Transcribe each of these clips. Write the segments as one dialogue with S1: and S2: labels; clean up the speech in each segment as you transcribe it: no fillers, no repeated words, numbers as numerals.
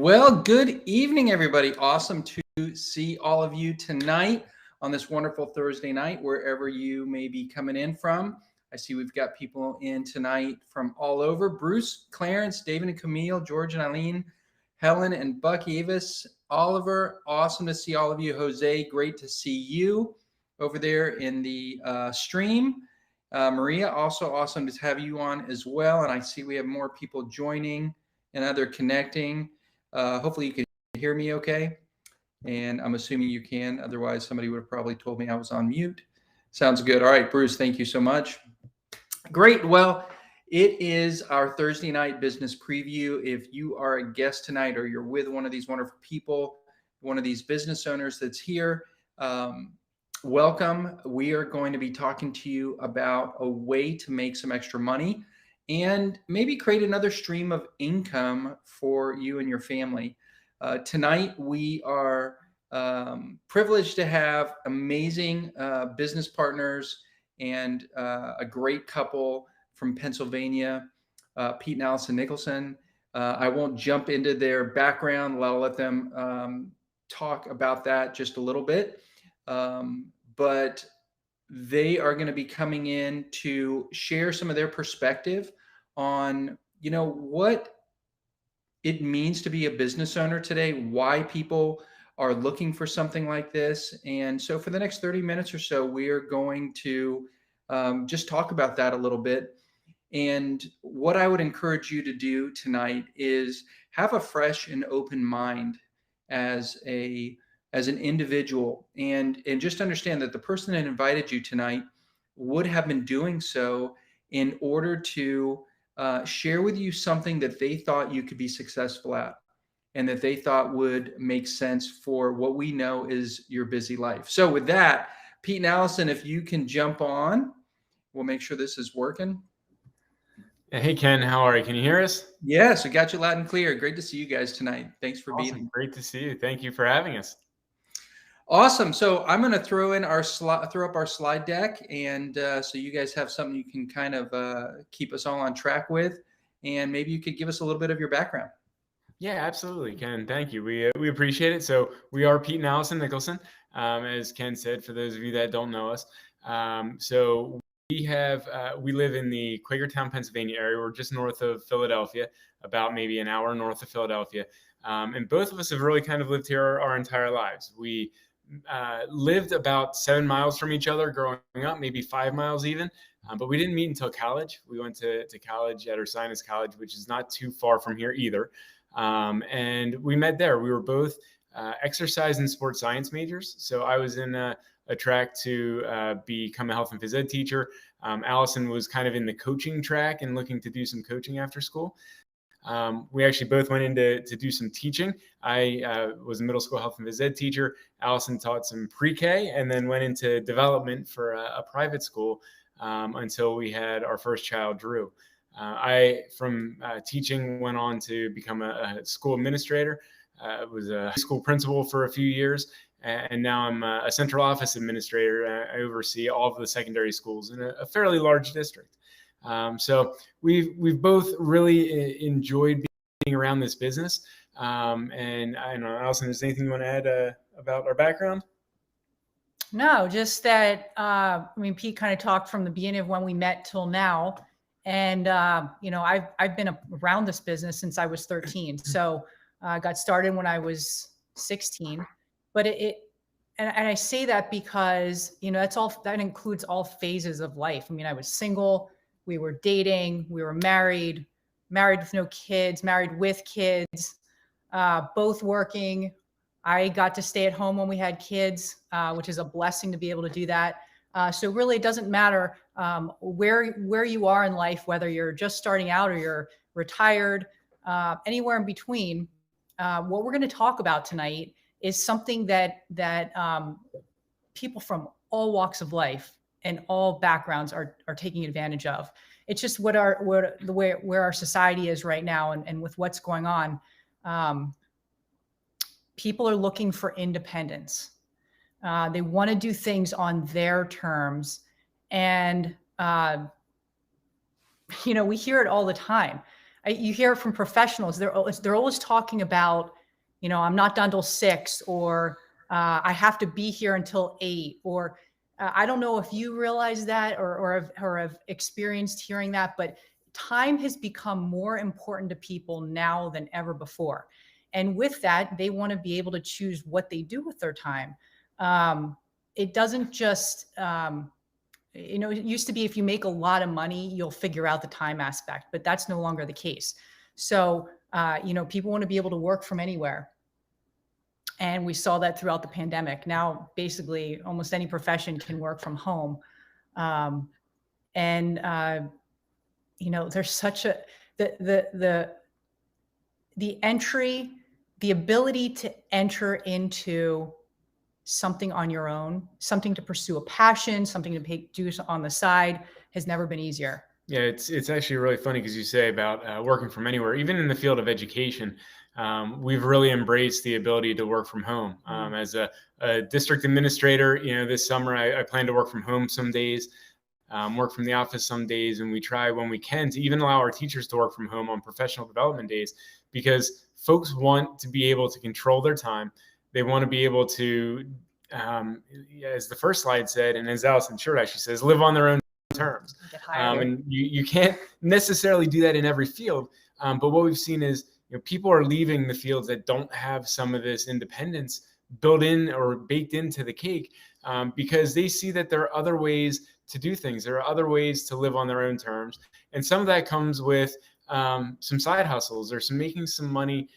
S1: Well, good evening, everybody. Awesome to see all of you tonight on this wonderful Thursday night, wherever you may be coming in from. I see we've got people in tonight from all over. Bruce, Clarence, David and Camille, George and Eileen, Helen and Buck Avis, Oliver. Awesome to see all of you. Jose, great to see you over there in the stream. Maria, also awesome to have you on as well. And I see we have more people joining and other connecting. Hopefully you can hear me okay. And I'm assuming you can. Otherwise, somebody would have probably told me I was on mute. Sounds good. All right, Bruce, thank you so much. Great. Well, it is our Thursday night business preview. If you are a guest tonight or you're with one of these wonderful people, one of these business owners that's here, welcome. We are going to be talking to you about a way to make some extra money and maybe create another stream of income for you and your family. Tonight, we are privileged to have amazing business partners and a great couple from Pennsylvania, Pete and Allison Nicholson. I won't jump into their background. I'll let them talk about that just a little bit. But they are going to be coming in to share some of their perspective on, what it means to be a business owner today, why people are looking for something like this. And so for the next 30 minutes or so, we are going to just talk about that a little bit. And what I would encourage you to do tonight is have a fresh and open mind as an individual, and just understand that the person that invited you tonight would have been doing so in order to share with you something that they thought you could be successful at and that they thought would make sense for what we know is your busy life. So with that, Pete and Allison, if you can jump on, we'll make sure this is working.
S2: Hey, Ken, how are you? Can you hear us?
S1: Yes, we got you loud and clear. Great to see you guys tonight. Thanks for being here.
S2: Great to see you. Thank you for having us.
S1: Awesome. So I'm going to throw up our slide deck, and so you guys have something you can kind of keep us all on track with, and maybe you could give us a little bit of your background.
S2: Yeah, absolutely, Ken. Thank you. We appreciate it. So we are Pete and Allison Nicholson, as Ken said, for those of you that don't know us. So we live in the Quakertown, Pennsylvania area. We're just north of Philadelphia, about maybe an hour north of Philadelphia. And both of us have really kind of lived here our entire lives. We lived about 7 miles from each other growing up, maybe 5 miles even. But we didn't meet until college. We went to college at Ursinus College, which is not too far from here either. And we met there. We were both exercise and sports science majors. So I was in a track to become a health and phys ed teacher. Allison was kind of in the coaching track and looking to do some coaching after school. We actually both went in to do some teaching. I was a middle school health and phys ed teacher. Allison taught some pre-K and then went into development for a private school until we had our first child, Drew. I, from teaching, went on to become a school administrator. Was a high school principal for a few years, and now I'm a central office administrator. I oversee all of the secondary schools in a fairly large district. So we've both really enjoyed being around this business. And I don't know, Allison, is there anything you want to add about our background?
S3: No, just that, Pete kind of talked from the beginning of when we met till now. And, I've been around this business since I was 13. So I got started when I was 16, but and I say that because, that includes all phases of life. I was single, we were dating, we were married with no kids, married with kids, both working. I got to stay at home when we had kids, which is a blessing to be able to do that. So really, it doesn't matter where you are in life, whether you're just starting out or you're retired, anywhere in between. What we're going to talk about tonight is something that people from all walks of life and all backgrounds are taking advantage of. It's just where our society is right now, and with what's going on. People are looking for independence. They want to do things on their terms. And, we hear it all the time. You hear it from professionals. They're always talking about I'm not done till 6, or I have to be here until 8, or I don't know if you realize that, or have experienced hearing that, but time has become more important to people now than ever before. And with that, they want to be able to choose what they do with their time. It doesn't just, it used to be if you make a lot of money, you'll figure out the time aspect, but that's no longer the case. So, people want to be able to work from anywhere. And we saw that throughout the pandemic. Now, basically, almost any profession can work from home. Um, and, there's such a, the entry, the ability to enter into something on your own, something to pursue a passion, something to do on the side, has never been easier.
S2: Yeah, it's actually really funny because you say about working from anywhere. Even in the field of education, we've really embraced the ability to work from home. As a district administrator, this summer I plan to work from home some days, work from the office some days, and we try when we can to even allow our teachers to work from home on professional development days, because folks want to be able to control their time. They want to be able to, as the first slide said, and as Allison Short actually says, live on their own terms. And you can't necessarily do that in every field. But what we've seen is, people are leaving the fields that don't have some of this independence built in or baked into the cake, because they see that there are other ways to do things. There are other ways to live on their own terms. And some of that comes with some side hustles or making some money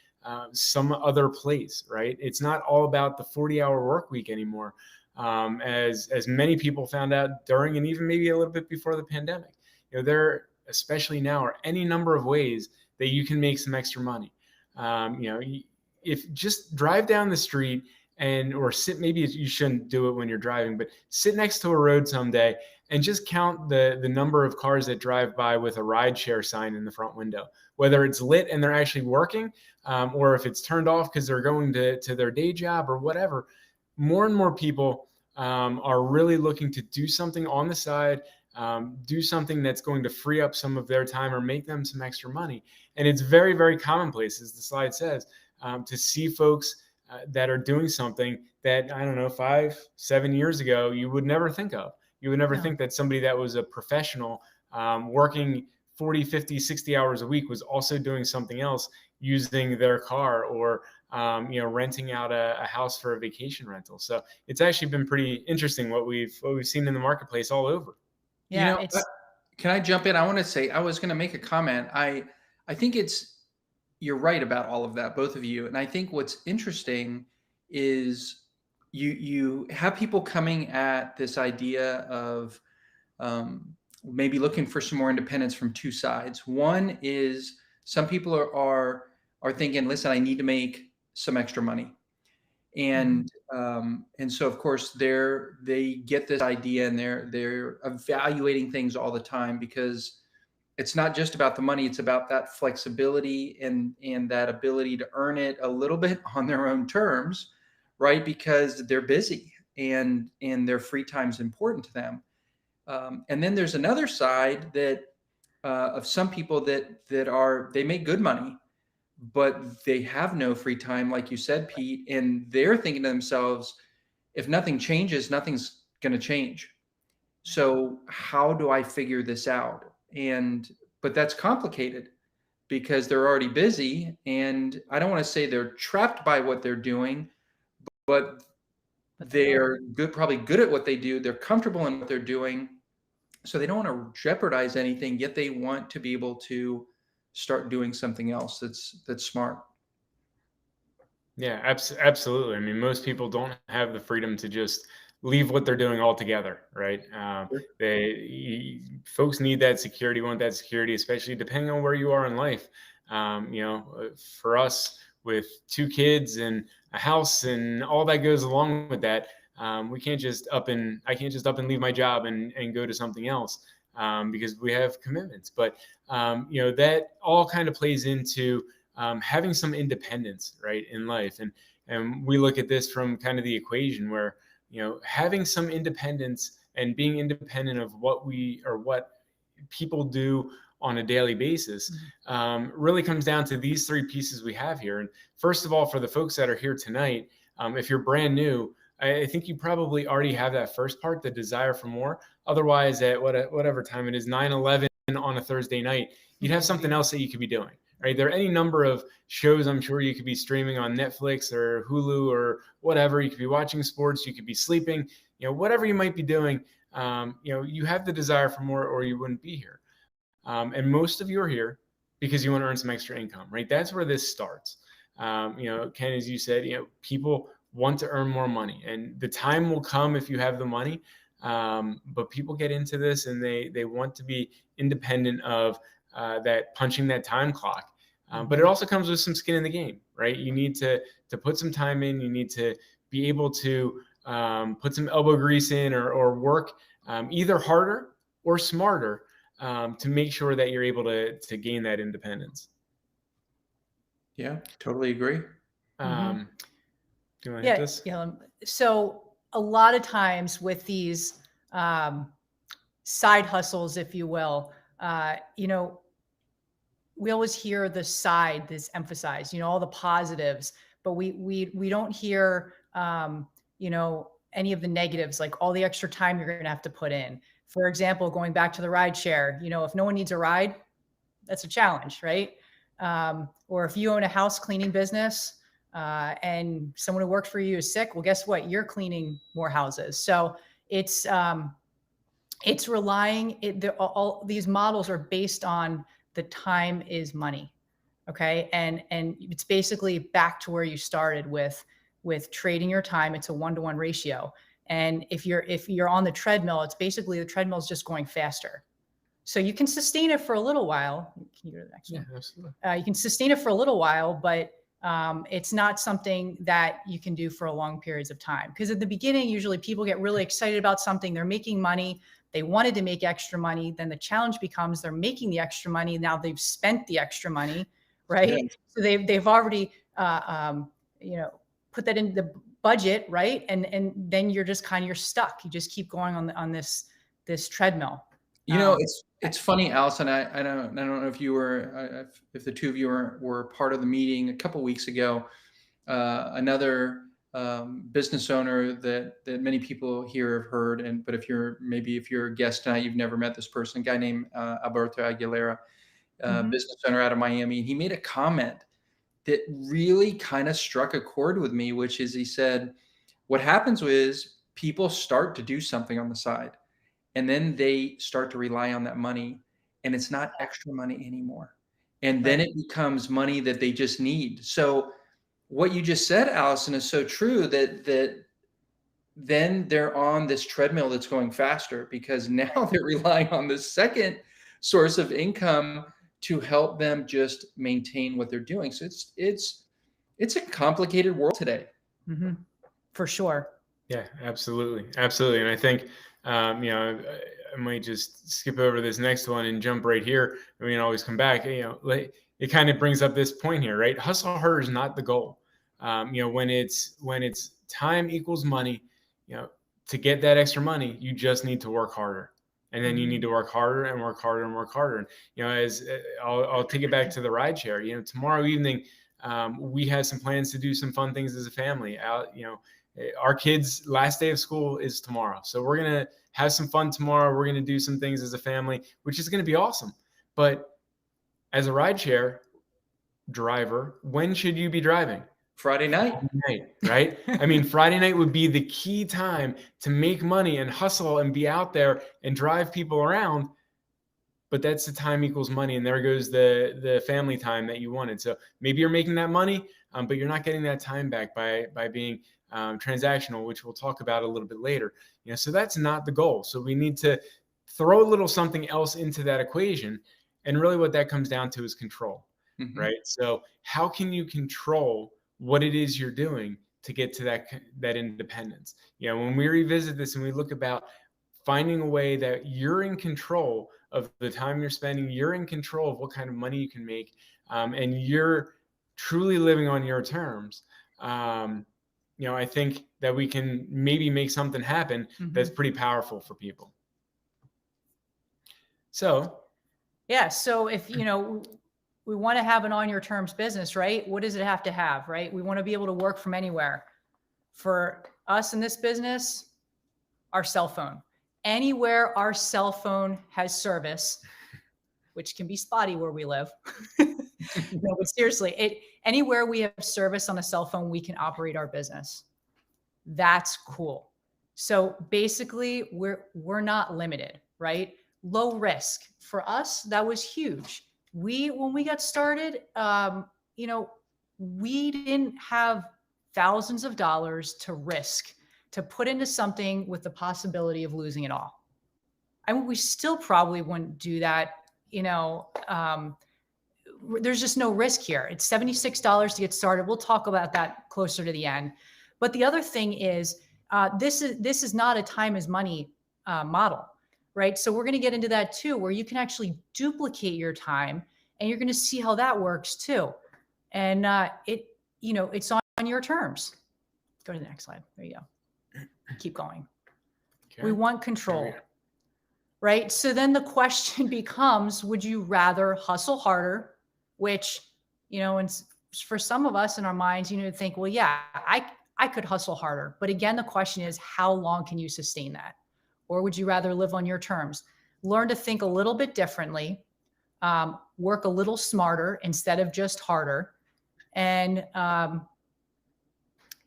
S2: some other place, right? It's not all about the 40-hour work week anymore. As many people found out during and even maybe a little bit before the pandemic, there, especially now, are any number of ways that you can make some extra money. If just drive down the street or sit, maybe you shouldn't do it when you're driving, but sit next to a road someday and just count the number of cars that drive by with a rideshare sign in the front window, whether it's lit and they're actually working, or if it's turned off because they're going to their day job or whatever. More and more people are really looking to do something on the side, do something that's going to free up some of their time or make them some extra money. And it's very, very commonplace, as the slide says, to see folks that are doing something that, I don't know, 5-7 years ago, you would never think of. You would never think that somebody that was a professional working 40, 50, 60 hours a week was also doing something else, using their car or renting out a house for a vacation rental. So it's actually been pretty interesting what we've seen in the marketplace all over.
S3: Yeah,
S1: can I jump in? I want to say, I was going to make a comment. I think you're right about all of that, both of you. And I think what's interesting is you have people coming at this idea of maybe looking for some more independence from two sides. One is some people are thinking, listen, I need to make some extra money. And so of course they get this idea, and they're evaluating things all the time, because it's not just about the money, it's about that flexibility and that ability to earn it a little bit on their own terms, right? Because they're busy and their free time is important to them. And then there's another side that of some people that they make good money, but they have no free time, like you said, Pete, and they're thinking to themselves, if nothing changes, nothing's going to change. So how do I figure this out? But that's complicated because they're already busy, and I don't want to say they're trapped by what they're doing, but they're probably good at what they do. They're comfortable in what they're doing. So they don't want to jeopardize anything, yet they want to be able to start doing something else that's smart.
S2: Yeah, absolutely. I mean, most people don't have the freedom to just leave what they're doing altogether, right? Folks need that security, want that security, especially depending on where you are in life. For us, with 2 kids and a house and all that goes along with that, I can't just up and leave my job and go to something else, because we have commitments. But that all kind of plays into having some independence, right, in life. And we look at this from kind of the equation where, having some independence and being independent of what people do on a daily basis, really comes down to these three pieces we have here. And first of all, for the folks that are here tonight, if you're brand new, I think you probably already have that first part, the desire for more. Otherwise, at whatever time it is, 9/11 on a Thursday night, you'd have something else that you could be doing, right? There are any number of shows I'm sure you could be streaming on Netflix or Hulu or whatever. You could be watching sports, you could be sleeping, whatever you might be doing. You have the desire for more, or you wouldn't be here. And most of you are here because you want to earn some extra income, right? That's where this starts. Ken, as you said, people want to earn more money, and the time will come if you have the money. But people get into this and they want to be independent of that punching that time clock. But it also comes with some skin in the game, right? You need to put some time in. You need to be able to put some elbow grease in or work either harder or smarter to make sure that you're able to gain that independence.
S1: Yeah, totally agree.
S2: Do you want to hit this?
S3: Yeah. So a lot of times with these side hustles, if you will, we always hear the side that's emphasized, all the positives, but we don't hear, any of the negatives, like all the extra time you're going to have to put in. For example, going back to the ride share, if no one needs a ride, that's a challenge, right? Or if you own a house cleaning business, and someone who works for you is sick, well, guess what? You're cleaning more houses. So it's relying, all these models are based on the time is money. Okay. And it's basically back to where you started with trading your time. It's a 1-to-1 ratio. And if you're on the treadmill, it's basically the treadmill is just going faster. So you can sustain it for a little while. Can you go to the next one?
S2: Yeah, absolutely.
S3: You can sustain it for a little while, but it's not something that you can do for a long periods of time. Because at the beginning, usually people get really excited about something. They're making money. They wanted to make extra money. Then the challenge becomes they're making the extra money. Now they've spent the extra money, right? Yeah. So they've already put that into the budget, right? And then you're just you're stuck. You just keep going on this treadmill.
S1: It's funny, Allison. I don't know if you were, if the two of you were part of the meeting a couple weeks ago. Another business owner that many people here have heard, but if you're a guest tonight, you've never met this person. A guy named Alberto Aguilera, business owner out of Miami, and he made a comment that really kind of struck a chord with me, which is he said, "What happens is people start to do something on the side." And then they start to rely on that money, and it's not extra money anymore. And then it becomes money that they just need. So what you just said, Allison, is so true that then they're on this treadmill that's going faster because now they're relying on the second source of income to help them just maintain what they're doing. So it's a complicated world today.
S3: Mm-hmm. For sure.
S2: Yeah, absolutely. And I think, I might just skip over this next one and jump right here. Always come back. It kind of brings up this point here, right? Hustle harder is not the goal. When it's time equals money, to get that extra money, you just need to work harder, and then you need to work harder and work harder and work harder. And as I'll take it back to the ride share. Tomorrow evening, we have some plans to do some fun things as a family. Our kids' last day of school is tomorrow. So we're going to have some fun tomorrow. We're going to do some things as a family, which is going to be awesome. But as a rideshare driver, when should you be driving?
S1: Friday night,
S2: right? Friday night would be the key time to make money and hustle and be out there and drive people around. But that's the time equals money. And there goes the family time that you wanted. So maybe you're making that money, but you're not getting that time back by being transactional, which we'll talk about a little bit later. So that's not the goal. So we need to throw a little something else into that equation. And really what that comes down to is control, right? So how can you control what it is you're doing to get to that independence? When we revisit this and we look about finding a way that you're in control of the time you're spending, you're in control of what kind of money you can make, and you're truly living on your terms. I think that we can maybe make something happen that's pretty powerful for people. So,
S3: Yeah. So if, we want to have an on your terms business, right? What does it have to have, right? We want to be able to work from anywhere. For us in this business, our cell phone. Anywhere our cell phone has service, which can be spotty where we live. No, but seriously, anywhere we have service on a cell phone, we can operate our business. That's cool. So basically, we're not limited, right? Low risk. For us, that was huge. When we got started, we didn't have thousands of dollars to risk to put into something with the possibility of losing it all. I mean, we still probably wouldn't do that. There's just no risk here. It's $76 to get started. We'll talk about that closer to the end. But the other thing is, this is not a time is money model, right? So we're going to get into that too, where you can actually duplicate your time, and you're going to see how that works too. And it's on your terms. Go to the next slide. There you go. Keep going. Okay. We want control, right? So then the question becomes, would you rather hustle harder, which, and for some of us in our minds, think, well, yeah, I could hustle harder. But again, the question is, how long can you sustain that? Or would you rather live on your terms? Learn to think a little bit differently, work a little smarter instead of just harder. And,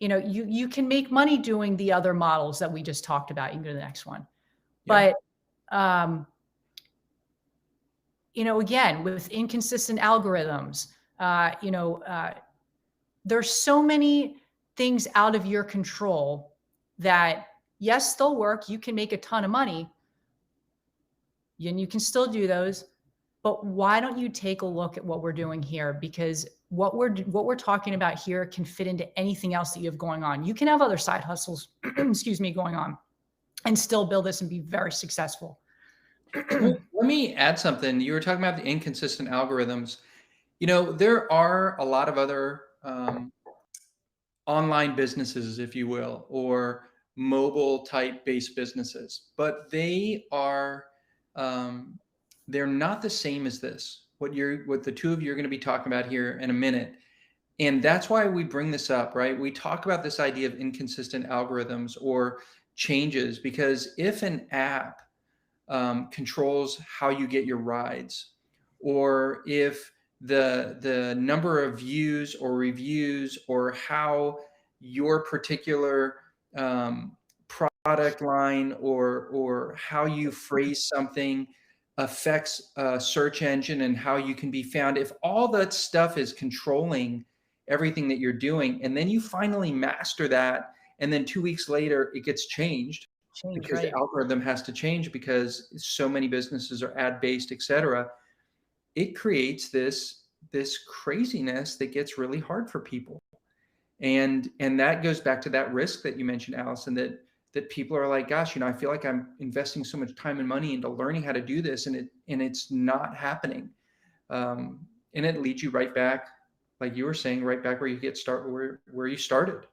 S3: you can make money doing the other models that we just talked about. You can go to the next one. Yeah. But, again, with inconsistent algorithms, there's so many things out of your control that, yes, they'll work. You can make a ton of money and you can still do those. But why don't you take a look at what we're doing here? Because what we're talking about here can fit into anything else that you have going on. You can have other side hustles, going on, and still build this and be very successful.
S1: Let me add something. You were talking about the inconsistent algorithms. There are a lot of other online businesses, if you will, or mobile type based businesses, but they are they're not the same as this. What the two of you are going to be talking about here in a minute. And that's why we bring this up, right? We talk about this idea of inconsistent algorithms or changes, because if an app controls how you get your rides, or if the number of views or reviews, or how your particular product line or how you phrase something affects a search engine and how you can be found, if all that stuff is controlling everything that you're doing, and then you finally master that, and then 2 weeks later it gets changed because the algorithm has to change because so many businesses are ad-based, etc. It creates this craziness that gets really hard for people. And that goes back to that risk that you mentioned, Allison, that people are like, gosh, I feel like I'm investing so much time and money into learning how to do this, and it's not happening. And it leads you right back, like you were saying, right back where you started.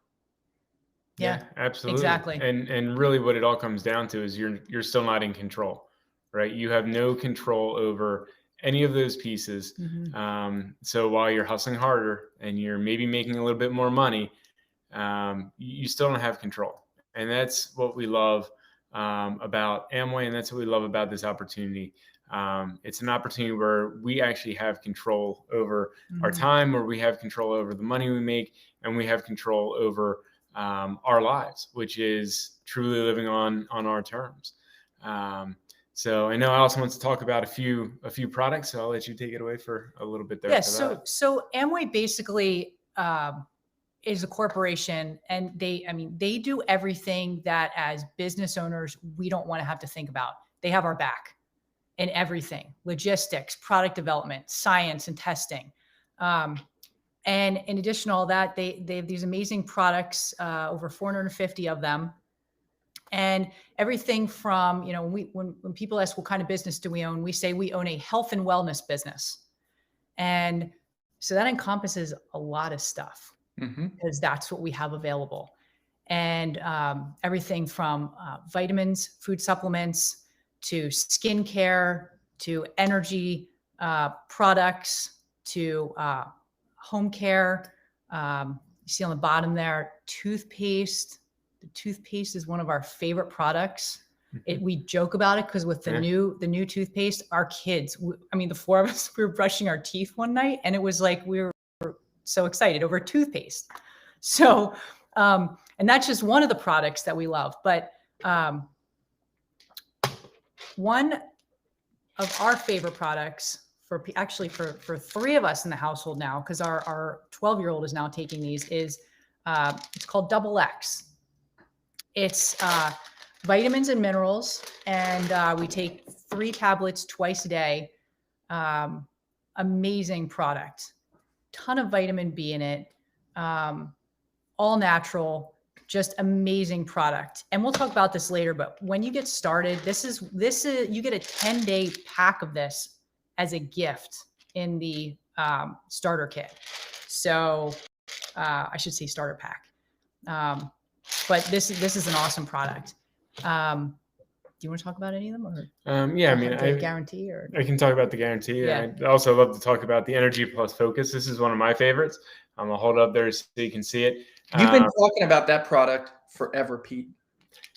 S2: Yeah, absolutely.
S3: Exactly.
S2: And really what it all comes down to is you're still not in control, right? You have no control over any of those pieces. Mm-hmm. So while you're hustling harder and you're maybe making a little bit more money, you still don't have control. And that's what we love about Amway, and that's what we love about this opportunity. It's an opportunity where we actually have control over mm-hmm. our time, where we have control over the money we make, and we have control over our lives, which is truly living on our terms. So I know Allison wants to talk about a few products, so I'll let you take it away for a little bit there.
S3: Yeah. So Amway basically is a corporation, and they do everything that as business owners we don't want to have to think about. They have our back in everything: logistics, product development, science, and testing. And in addition to all that, they have these amazing products, over 450 of them. And everything from, when people ask what kind of business do we own, we say we own a health and wellness business. And so that encompasses a lot of stuff, mm-hmm. because that's what we have available. And everything from vitamins, food supplements, to skincare, to energy, products to home care. You see on the bottom there, toothpaste. The toothpaste is one of our favorite products. We joke about it because with the new toothpaste, our kids, the four of us, we were brushing our teeth one night, and it was like we were so excited over toothpaste. So, and that's just one of the products that we love. But one of our favorite products for three of us in the household now, because our 12-year-old is now taking these, is it's called Double X. It's vitamins and minerals, and we take 3 tablets twice a day. Amazing product. Ton of vitamin B in it. All natural, just amazing product. And we'll talk about this later, but when you get started, this is you get a 10-day pack of this as a gift in the starter kit. So I should say starter pack. But this is an awesome product. Do you want to talk about any of them? Or
S2: yeah,
S3: the guarantee, or
S2: I can talk about the guarantee.
S3: Yeah.
S2: I also love to talk about the Energy Plus Focus. This is one of my favorites. I'll hold it up there so you can see it.
S1: You've been talking about that product forever, Pete.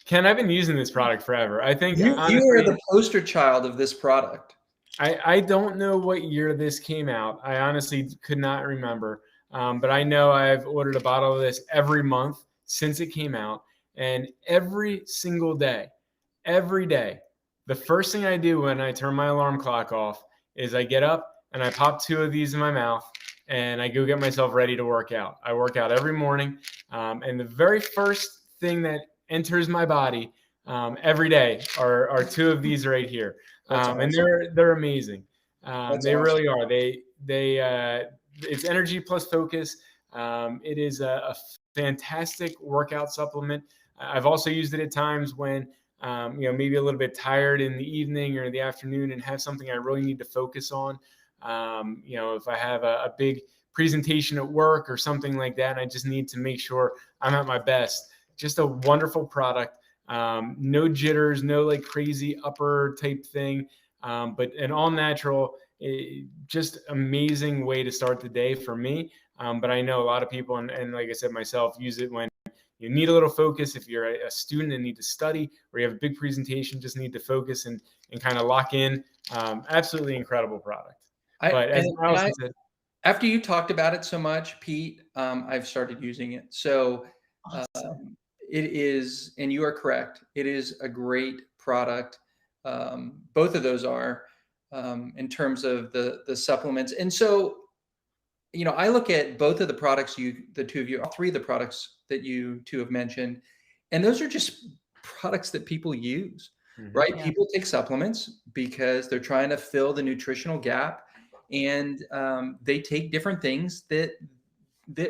S2: Ken, I've been using this product forever. I think honestly,
S1: you are the poster child of this product.
S2: I don't know what year this came out. I honestly could not remember. But I know I've ordered a bottle of this every month since it came out. And every single day, the first thing I do when I turn my alarm clock off is I get up and I pop 2 of these in my mouth and I go get myself ready to work out. I work out every morning. And the very first thing that enters my body every day are 2 of these right here.
S1: Awesome.
S2: And they're amazing. They
S1: awesome.
S2: really are. It's Energy Plus Focus. It is a fantastic workout supplement. I've also used it at times when maybe a little bit tired in the evening or the afternoon and have something I really need to focus on. If I have a big presentation at work or something like that, and I just need to make sure I'm at my best. Just a wonderful product. No jitters, no like crazy upper type thing, but an all natural, just amazing way to start the day for me. But I know a lot of people, and like I said myself, use it when you need a little focus. If you're a student and need to study, or you have a big presentation, just need to focus and kind of lock in. Absolutely incredible product. But as Allison said,
S1: after you talked about it so much, Pete, I've started using it. So
S3: awesome.
S1: It is, and you are correct, it is a great product. Both of those are in terms of the supplements. And so, I look at both of the products the 2 of you, all 3 of the products that you 2 have mentioned, and those are just products that people use, right?
S3: Yeah.
S1: People take supplements because they're trying to fill the nutritional gap, and they take different things that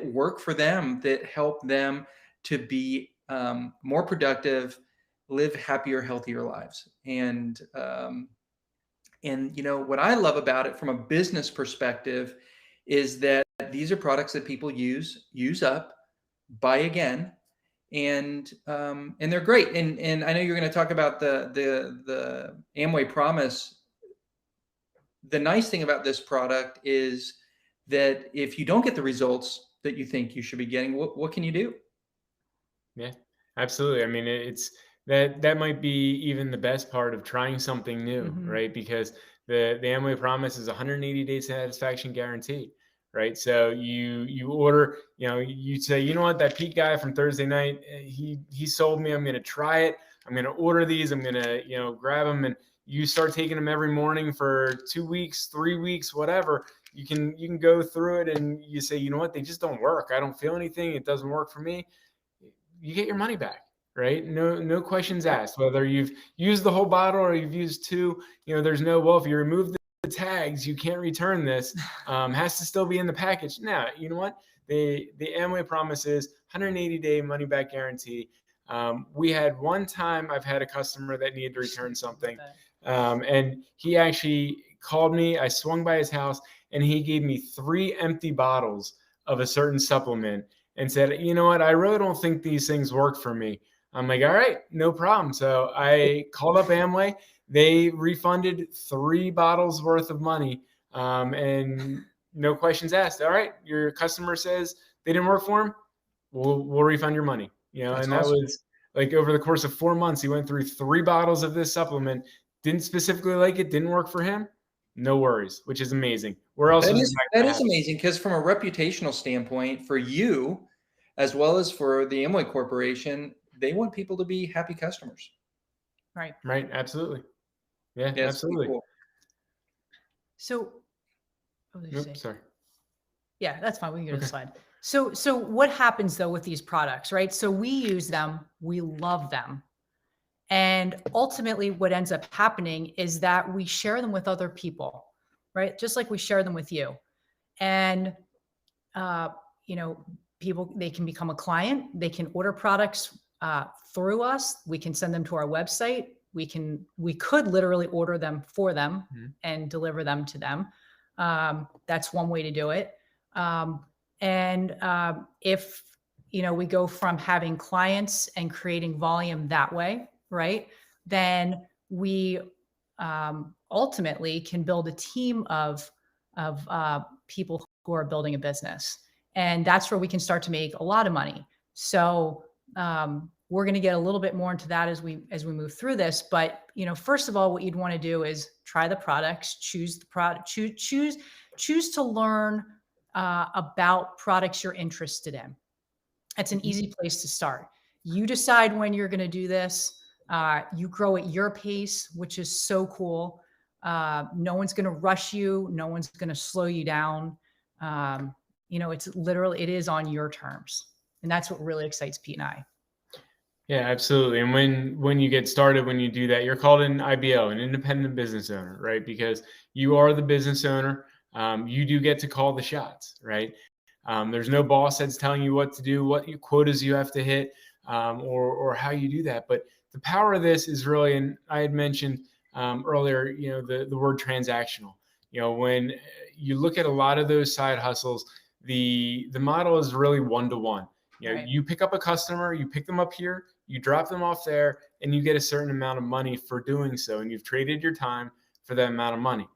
S1: work for them, that help them to be more productive, live happier, healthier lives. And what I love about it from a business perspective is that these are products that people use up, buy again, and they're great. And I know you're going to talk about the Amway Promise. The nice thing about this product is that if you don't get the results that you think you should be getting, what can you do?
S2: Yeah, absolutely. It's that might be even the best part of trying something new, right? Because the Amway Promise is 180-day satisfaction guarantee, right? So you order, you say, you know what, that Pete guy from Thursday night, he sold me. I'm going to try it. I'm going to order these. I'm going to, grab them, and you start taking them every morning for 2 weeks, 3 weeks, whatever. You can go through it and you say, you know what, they just don't work. I don't feel anything. It doesn't work for me. You get your money back, right? No questions asked. Whether you've used the whole bottle or you've used 2, there's no, well, if you remove the tags, you can't return this. Has to still be in the package. Now, you know what? The Amway Promise is 180-day money back guarantee. We had one time I've had a customer that needed to return something, and he actually called me. I swung by his house, and he gave me 3 empty bottles of a certain supplement and said, you know what, I really don't think these things work for me. I'm like, all right, no problem. So I called up Amway. They refunded 3 bottles worth of money and no questions asked. All right, your customer says they didn't work for him. We'll refund your money.
S1: That's
S2: And that
S1: awesome.
S2: was like over the course of 4 months, he went through 3 bottles of this supplement, didn't specifically like it, didn't work for him. No worries, which is amazing. Where else
S1: That
S2: is
S1: is
S2: that
S1: that
S2: going to
S1: is
S2: happen?
S1: amazing because from a reputational standpoint, for you as well as for the Amway Corporation, they want people to be happy customers.
S3: Right.
S2: Right? Absolutely. Yeah,
S1: Yeah, it's pretty
S2: absolutely.
S1: cool.
S3: So, what did you say?
S2: Nope, sorry.
S3: Yeah, that's fine. We can go to the
S2: Okay.
S3: slide. So what happens though with these products, right? So we use them, we love them. And ultimately what ends up happening is that we share them with other people, right? Just like we share them with you. And uh, you know, people, they can become a client, they can order products through us, we can send them to our website, we could literally order them for them and deliver them to them. That's one way to do it. If we go from having clients and creating volume that way, right, then we ultimately can build a team of people who are building a business, and that's where we can start to make a lot of money. So we're going to get a little bit more into that as we move through this. But first of all, what you'd want to do is try the products, choose the product, choose to learn about products you're interested in. That's an easy place to start. You decide when you're going to do this. You grow at your pace, which is so cool. No one's going to rush you. No one's going to slow you down. It is on your terms. And that's what really excites Pete and I.
S2: Yeah, absolutely. And when you get started, when you do that, you're called an IBO, an independent business owner, right? Because you are the business owner. You do get to call the shots, right? There's no boss that's telling you what to do, what quotas you have to hit, or how you do that. But the power of this is really, and I had mentioned earlier, the word transactional. When you look at a lot of those side hustles, the model is really one-to-one.
S3: Right.
S2: You pick up a customer, you pick them up here, you drop them off there, and you get a certain amount of money for doing so. And you've traded your time for that amount of money.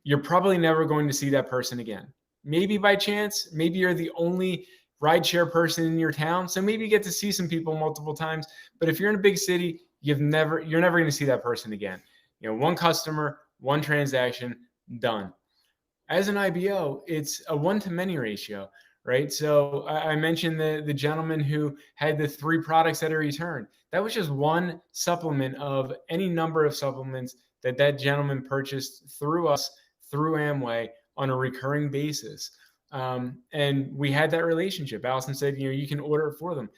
S2: You're probably never going to see that person again. Maybe by chance, maybe you're the only rideshare person in your town. So maybe you get to see some people multiple times. But if you're in a big city, you're never going to see that person again. One customer, one transaction, done. As an IBO, it's a one-to-many ratio, right? So I mentioned the gentleman who had the 3 products that are returned. That was just one supplement of any number of supplements that gentleman purchased through us, through Amway, on a recurring basis. And we had that relationship. Allison said, you can order it for them.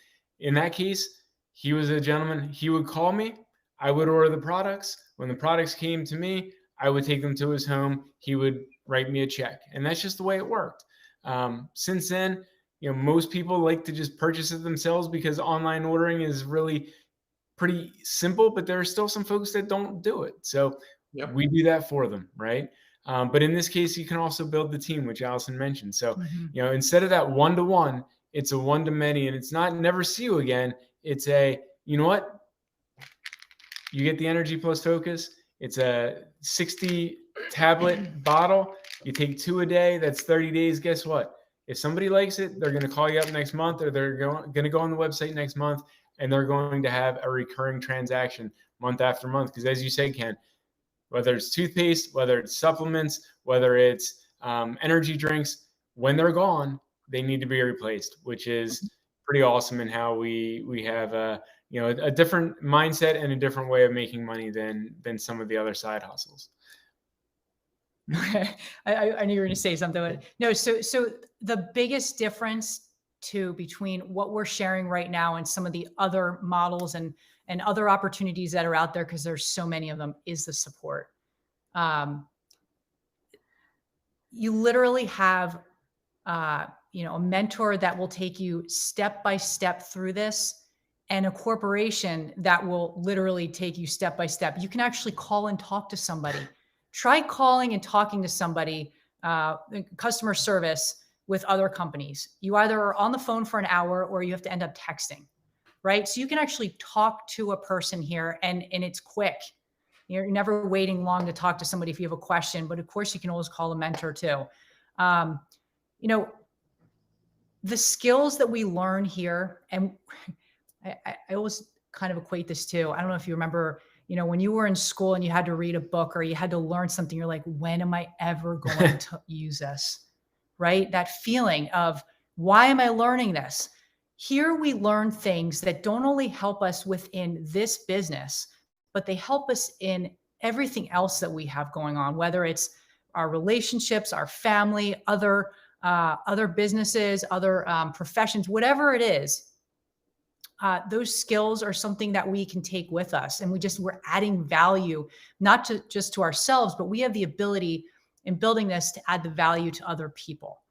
S2: In that case, he was a gentleman. He would call me. I would order the products. When the products came to me, I would take them to his home. He would write me a check. And that's just the way it worked. Since then, most people like to just purchase it themselves because online ordering is really pretty simple, but there are still some folks that don't do it. So we do that for them, right? But in this case, you can also build the team, which Allison mentioned. So, instead of that one-to-one, it's a one-to-many, and it's not never see you again. It's you know what? You get the Energy Plus Focus. It's a 60 tablet bottle. You take 2 a day. That's 30 days. Guess what? If somebody likes it, they're going to call you up next month, or they're going to go on the website next month, and they're going to have a recurring transaction month after month. Because as you said, Ken, whether it's toothpaste, whether it's supplements, whether it's energy drinks, when they're gone, they need to be replaced, which is pretty awesome in how we have a different mindset and a different way of making money than some of the other side hustles.
S3: Okay. I knew you were going to say something. But no, so the biggest difference between what we're sharing right now and some of the other models and other opportunities that are out there, because there's so many of them, is the support. You literally have a mentor that will take you step by step through this, and a corporation that will literally take you step by step. You can actually call and talk to somebody. Try calling and talking to somebody, customer service with other companies. You either are on the phone for an hour or you have to end up texting, right? So you can actually talk to a person here, and it's quick. You're never waiting long to talk to somebody if you have a question, but of course you can always call a mentor too. You know, the skills that we learn here, and I always kind of equate this to, I don't know if you remember, you know, when you were in school and you had to read a book or you had to learn something, you're like, when am I ever going to use this? Right? That feeling of, why am I learning this? Here we learn things that don't only help us within this business, but they help us in everything else that we have going on, whether it's our relationships, our family, other businesses, other professions, whatever it is. Those skills are something that we can take with us, and we're adding value, not just to ourselves, but we have the ability in building this to add the value to other people.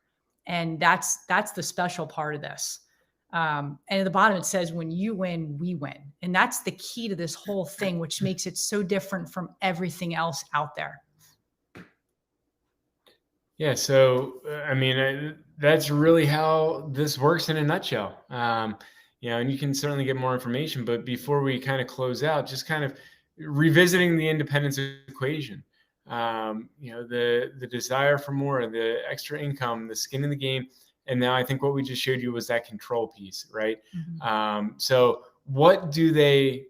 S3: And that's the special part of this. And at the bottom, it says, when you win, we win. And that's the key to this whole thing, which makes it so different from everything else out there.
S2: Yeah. So, I mean, that's really how this works in a nutshell. You know, and you can certainly get more information, but before we kind of close out, just kind of revisiting the independence equation. You know, the desire for more, the extra income, the skin in the game. And now I think what we just showed you was that control piece, right? Mm-hmm. So what do they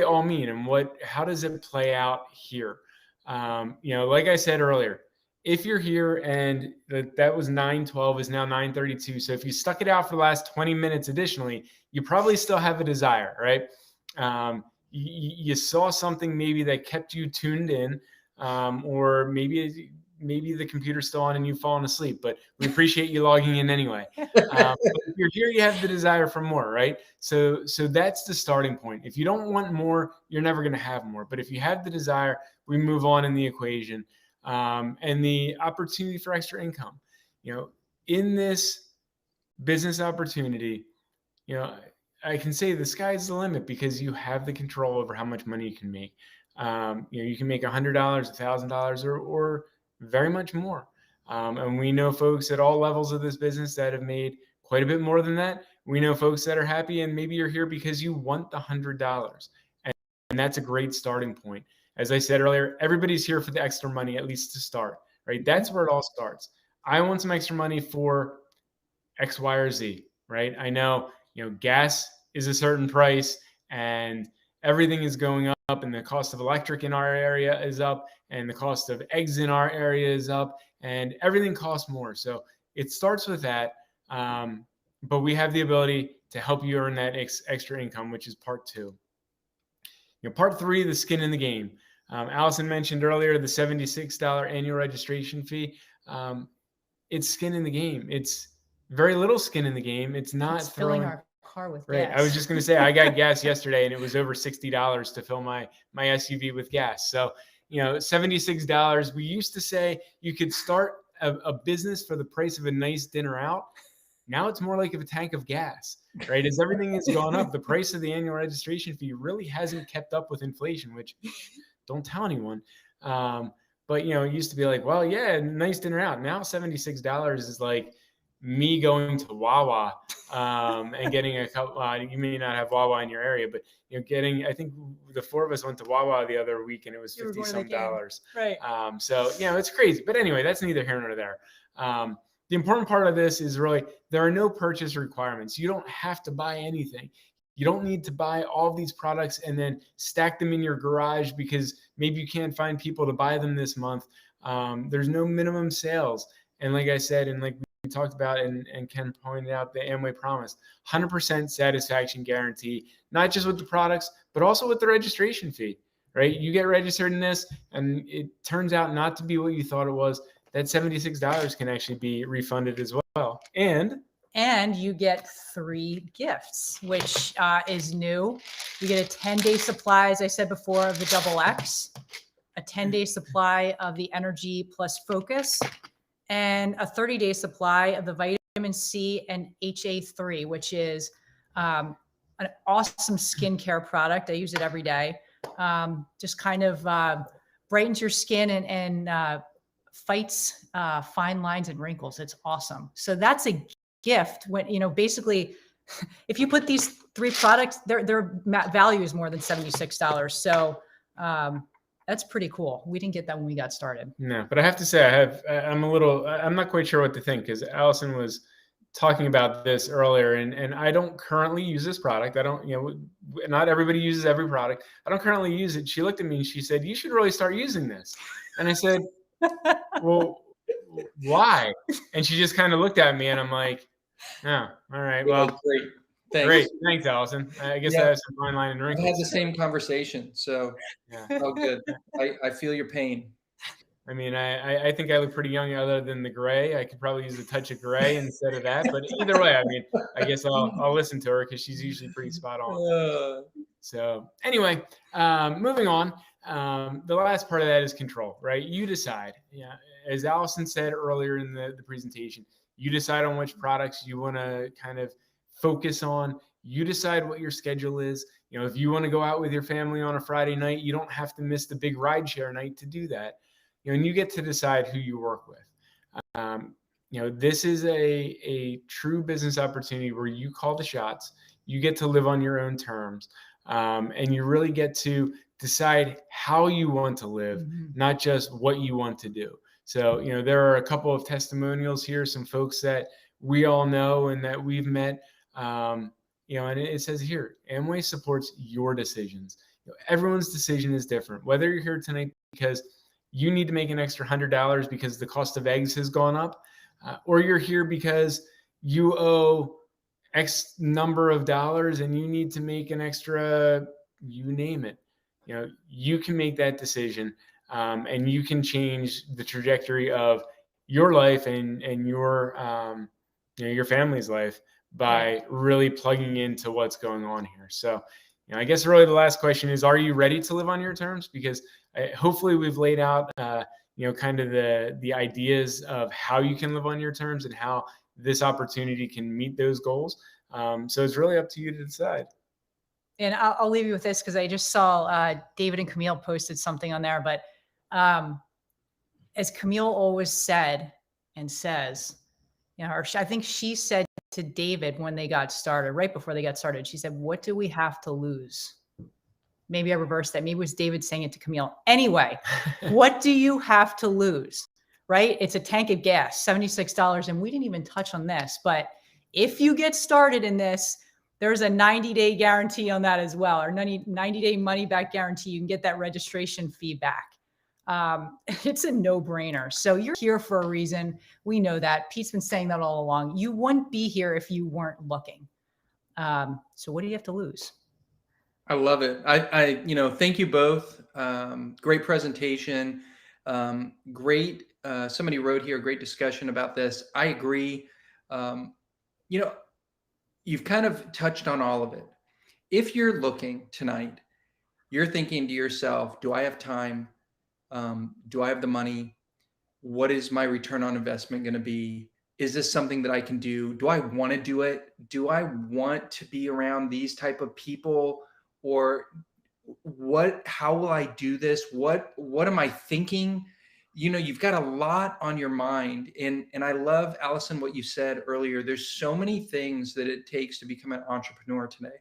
S2: all mean, and how does it play out here? You know, like I said earlier, if you're here and that was 9:12 is now 9:32. So if you stuck it out for the last 20 minutes additionally, you probably still have a desire, right? You saw something maybe that kept you tuned in, or maybe the computer's still on and you've fallen asleep, but we appreciate you logging in anyway. But if you're here, you have the desire for more, right? So that's the starting point. If you don't want more, you're never going to have more. But if you have the desire, we move on in the equation. And the opportunity for extra income, you know, in this business opportunity, you know, I can say the sky's the limit because you have the control over how much money you can make. You know, you can make $100, $1,000, or very much more. And we know folks at all levels of this business that have made quite a bit more than that. We know folks that are happy, and maybe you're here because you want the $100. And that's a great starting point. As I said earlier, everybody's here for the extra money, at least to start, right? That's where it all starts. I want some extra money for X, Y, or Z, right? I know, you know, gas is a certain price and everything is going up, and the cost of electric in our area is up, and the cost of eggs in our area is up, and everything costs more. So it starts with that. But we have the ability to help you earn that extra income, which is part 2. You know, part 3, the skin in the game. Allison mentioned earlier the $76 annual registration fee. It's skin in the game. It's very little skin in the game. It's not
S3: filling our car with gas.
S2: I was just going to say, I got gas yesterday and it was over $60 to fill my SUV with gas. So, you know, $76. We used to say you could start a business for the price of a nice dinner out. Now it's more like a tank of gas, right? As everything has gone up, the price of the annual registration fee really hasn't kept up with inflation, which don't tell anyone. But, you know, it used to be like, well, yeah, nice dinner out. Now $76 is like me going to Wawa and getting a couple. You may not have Wawa in your area, but, you know, I think the 4 of us went to Wawa the other week and it was $50-some.
S3: Right.
S2: So, you know, it's crazy. But anyway, that's neither here nor there. The important part of this is really there are no purchase requirements. You don't have to buy anything. You don't need to buy all these products and then stack them in your garage because maybe you can't find people to buy them this month. There's no minimum sales. And like I said, and like we talked about and Ken pointed out, the Amway promise, 100% satisfaction guarantee, not just with the products, but also with the registration fee, right? You get registered in this and it turns out not to be what you thought it was. That $76 can actually be refunded as well.
S3: And you get 3 gifts, which is new. You get a 10-day supply, as I said before, of the Double X, a 10-day supply of the Energy Plus Focus, and a 30-day supply of the Vitamin C and HA3, which is an awesome skincare product. I use it every day. Just kind of brightens your skin and fights fine lines and wrinkles. It's awesome. So that's a gift when, you know, basically if you put these 3 products, their value is more than $76. So That's pretty cool. We didn't get that when we got started.
S2: No, but I have to say, I'm not quite sure what to think, because Allison was talking about this earlier, and I don't currently use this product. I don't, not everybody uses every product. I don't currently use it. She looked at me and she said, "You should really start using this." And I said, "Well, why?" And she just kind of looked at me, and I'm like, "Oh, all right. Well,
S1: great. Thanks.
S2: Great. Thanks, Allison. I guess I have some fine line and
S1: I
S2: wrinkles.
S1: had the same conversation, so
S2: Yeah.
S1: oh, good. I feel your pain.
S2: I mean, I think I look pretty young other than the gray. I could probably use a touch of gray instead of that. But either way, I mean, I guess I'll listen to her because she's usually pretty spot on. So anyway, moving on. The last part of that is control, right? You decide. Yeah, as Allison said earlier in the presentation, you decide on which products you want to kind of focus on. You decide what your schedule is. If you want to go out with your family on a Friday night, you don't have to miss the big rideshare night to do that. And you get to decide who you work with. This is a true business opportunity where you call the shots. You get to live on your own terms, and you really get to decide how you want to live, not just what you want to do. So, there are a couple of testimonials here, some folks that we all know and that we've met. And it says here, Amway supports your decisions. Everyone's decision is different. Whether you're here tonight because you need to make an extra $100 because the cost of eggs has gone up, or you're here because you owe X number of dollars and you need to make an extra, you name it. You can make that decision, and you can change the trajectory of your life and your your family's life by really plugging into what's going on here. So, I guess really the last question is, are you ready to live on your terms? Because hopefully we've laid out, kind of the ideas of how you can live on your terms and how this opportunity can meet those goals. So it's really up to you to decide.
S3: And I'll leave you with this because I just saw David and Camille posted something on there. But as Camille always said and says, or I think she said to David when they got started, right before they got started, she said, "What do we have to lose?" Maybe I reversed that. Maybe it was David saying it to Camille. Anyway, what do you have to lose, right? It's a tank of gas, $76. And we didn't even touch on this, but if you get started in this, there's a 90-day guarantee on that as well, or 90-day money back guarantee. You can get that registration fee back. It's a no-brainer. So you're here for a reason. We know that. Pete's been saying that all along. You wouldn't be here if you weren't looking. So what do you have to lose?
S1: I love it. I thank you both. Great presentation. Great. Somebody wrote here, great discussion about this. I agree. You've kind of touched on all of it. If you're looking tonight, you're thinking to yourself, do I have time? Do I have the money? What is my return on investment going to be? Is this something that I can do? Do I want to do it? Do I want to be around these type of people? Or how will I do this? What am I thinking? You've got a lot on your mind. And I love, Allison, what you said earlier. There's so many things that it takes to become an entrepreneur today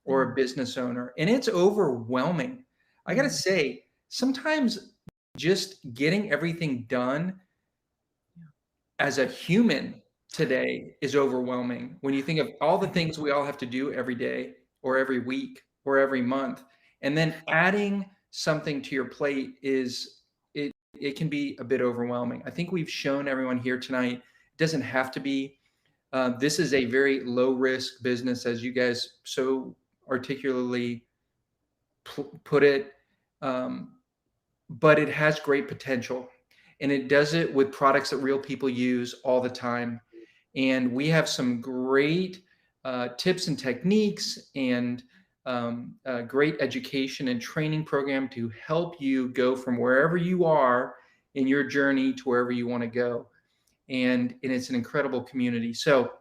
S1: or a business owner. And it's overwhelming. I got to say, sometimes just getting everything done as a human today is overwhelming. When you think of all the things we all have to do every day or every week or every month, and then adding something to your plate it can be a bit overwhelming. I think we've shown everyone here tonight, it doesn't have to be. This is a very low risk business, as you guys so articulately put it, but it has great potential, and it does it with products that real people use all the time. And we have some great tips and techniques and a great education and training program to help you go from wherever you are in your journey to wherever you want to go. And it's an incredible community. So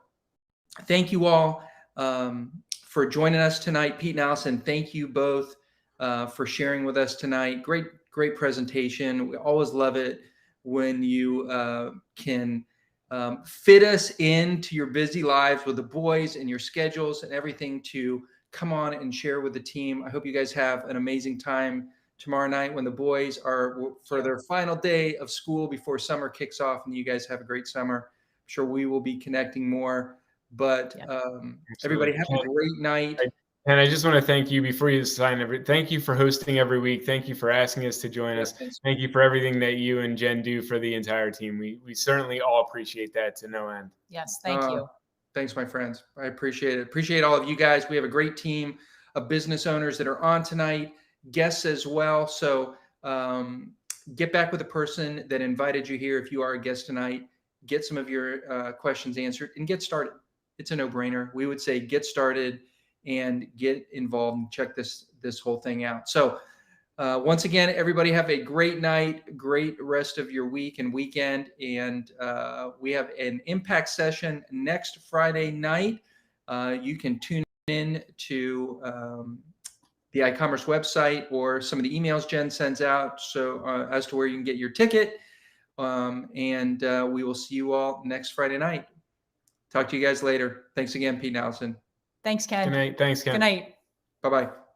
S1: thank you all for joining us tonight. Pete and Allison, thank you both for sharing with us tonight. Great presentation. We always love it when you can fit us into your busy lives with the boys and your schedules and everything to come on and share with the team. I hope you guys have an amazing time tomorrow night when the boys are for their final day of school before summer kicks off, and you guys have a great summer. I'm sure we will be connecting more, but everybody have a great night.
S2: And I just want to thank you before you sign thank you for hosting every week. Thank you for asking us to join us. Thank you for everything that you and Jen do for the entire team. We certainly all appreciate that to no end.
S3: Yes, thank you.
S1: Thanks, my friends. I appreciate it. Appreciate all of you guys. We have a great team of business owners that are on tonight, guests as well. So get back with the person that invited you here. If you are a guest tonight, get some of your questions answered and get started. It's a no-brainer. We would say get started and get involved and check this whole thing out. So once again, everybody have a great night, great rest of your week and weekend. And we have an impact session next Friday night. You can tune in to the iCommerce website or some of the emails Jen sends out as to where you can get your ticket. And we will see you all next Friday night. Talk to you guys later. Thanks again, Pete and Allison.
S3: Thanks, Ken.
S2: Good night. Thanks, Ken.
S3: Good night.
S1: Bye-bye.